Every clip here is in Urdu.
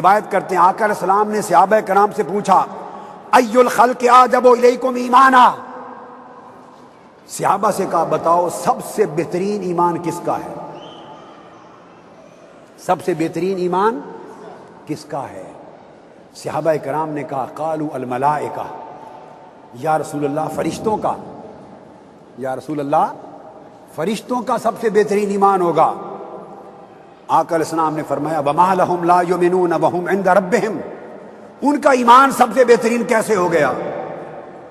روایت کرتے ہیں آقا علیہ السلام نے صحابہ کرام سے پوچھا ای الخلق اعجب الیکم ایمانا، صحابہ سے کہا بتاؤ سب سے بہترین ایمان کس کا ہے؟ سب سے بہترین ایمان کس کا ہے؟ صحابہ کرام نے کہا قالوا الملائکہ، یا رسول اللہ فرشتوں کا، یا رسول اللہ فرشتوں کا سب سے بہترین ایمان ہوگا۔ آقا علیہ السلام نے فرمایا وما لهم لا یؤمنون وهم عند ربهم، ان کا ایمان سب سے بہترین کیسے ہو گیا؟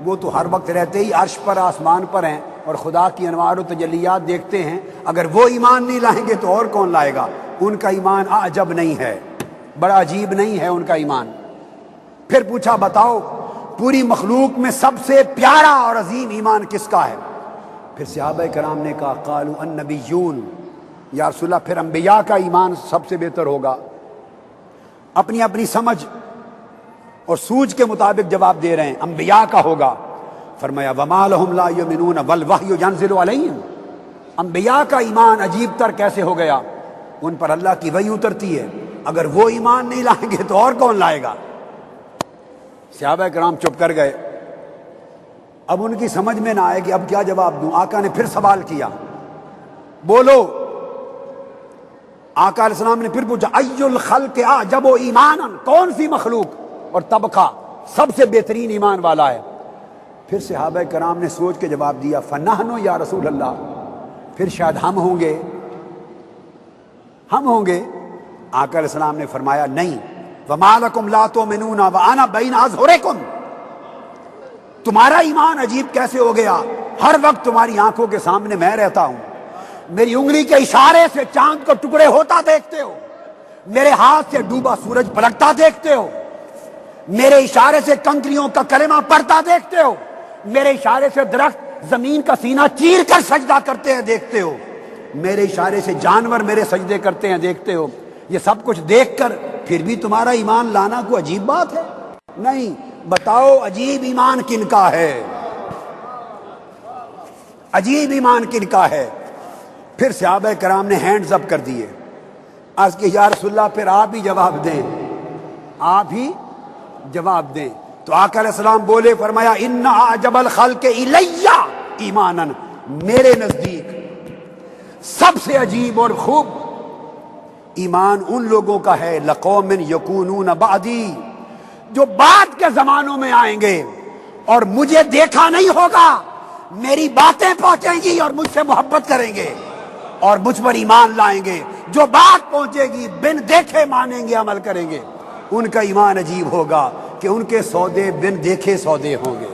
وہ تو ہر وقت رہتے ہی عرش پر آسمان پر ہیں اور خدا کی انوار و تجلیات دیکھتے ہیں، اگر وہ ایمان نہیں لائیں گے تو اور کون لائے گا؟ ان کا ایمان عجب نہیں ہے، بڑا عجیب نہیں ہے ان کا ایمان۔ پھر پوچھا بتاؤ پوری مخلوق میں سب سے پیارا اور عظیم ایمان کس کا ہے؟ پھر صحابہ کرام نے کہا قالوا النبیون، یا رسول اللہ پھر انبیاء کا ایمان سب سے بہتر ہوگا۔ اپنی اپنی سمجھ اور سوچ کے مطابق جواب دے رہے ہیں انبیاء کا ہوگا۔ فرمایا وما لهم لا یؤمنون والوحی ینزل علیہم، انبیاء کا ایمان عجیب تر کیسے ہو گیا؟ ان پر اللہ کی وحی اترتی ہے، اگر وہ ایمان نہیں لائیں گے تو اور کون لائے گا؟ صحابہ کرام چپ کر گئے۔ اب ان کی سمجھ میں نہ آئے کہ اب کیا جواب دوں۔ آقا نے پھر سوال کیا بولو۔ آقا علیہ السلام نے پھر پوچھا ای الخلق اعجب ایمانا، کون سی مخلوق اور طبقہ سب سے بہترین ایمان والا ہے؟ پھر صحابہ کرام نے سوچ کے جواب دیا فنحن یا رسول اللہ، پھر شاید ہم ہوں گے، ہم ہوں گے۔ آقا علیہ السلام نے فرمایا نہیں، وما لکم لا تؤمنون وانا بین اظہرکم، تمہارا ایمان عجیب کیسے ہو گیا؟ ہر وقت تمہاری آنکھوں کے سامنے میں رہتا ہوں، میری انگلی کے اشارے سے چاند کو ٹکڑے ہوتا دیکھتے ہو، میرے ہاتھ سے ڈوبا سورج پلٹتا دیکھتے ہو، میرے اشارے سے کنکریوں کا کلمہ پڑھتا دیکھتے ہو، میرے اشارے سے درخت زمین کا سینہ چیر کر سجدہ کرتے ہیں دیکھتے ہو، میرے اشارے سے جانور میرے سجدے کرتے ہیں دیکھتے ہو۔ یہ سب کچھ دیکھ کر پھر بھی تمہارا ایمان لانا کوئی عجیب بات ہے؟ نہیں، بتاؤ عجیب ایمان کن کا ہے؟ عجیب ایمان کن کا ہے؟ پھر صحابہ کرام نے ہینڈز اپ کر دیے، عرض کہ یا رسول اللہ پھر آپ ہی جواب دیں، آپ ہی جواب دیں۔ تو آقا علیہ السلام بولے، فرمایا ان اعجب الخلق الی ایمانا، میرے نزدیک سب سے عجیب اور خوب ایمان ان لوگوں کا ہے لقوم یکونون بعدی، جو بعد کے زمانوں میں آئیں گے اور مجھے دیکھا نہیں ہوگا، میری باتیں پہنچیں گی اور مجھ سے محبت کریں گے اور مجھ پر ایمان لائیں گے، جو بات پہنچے گی بن دیکھے مانیں گے، عمل کریں گے۔ ان کا ایمان عجیب ہوگا کہ ان کے سودے بن دیکھے سودے ہوں گے۔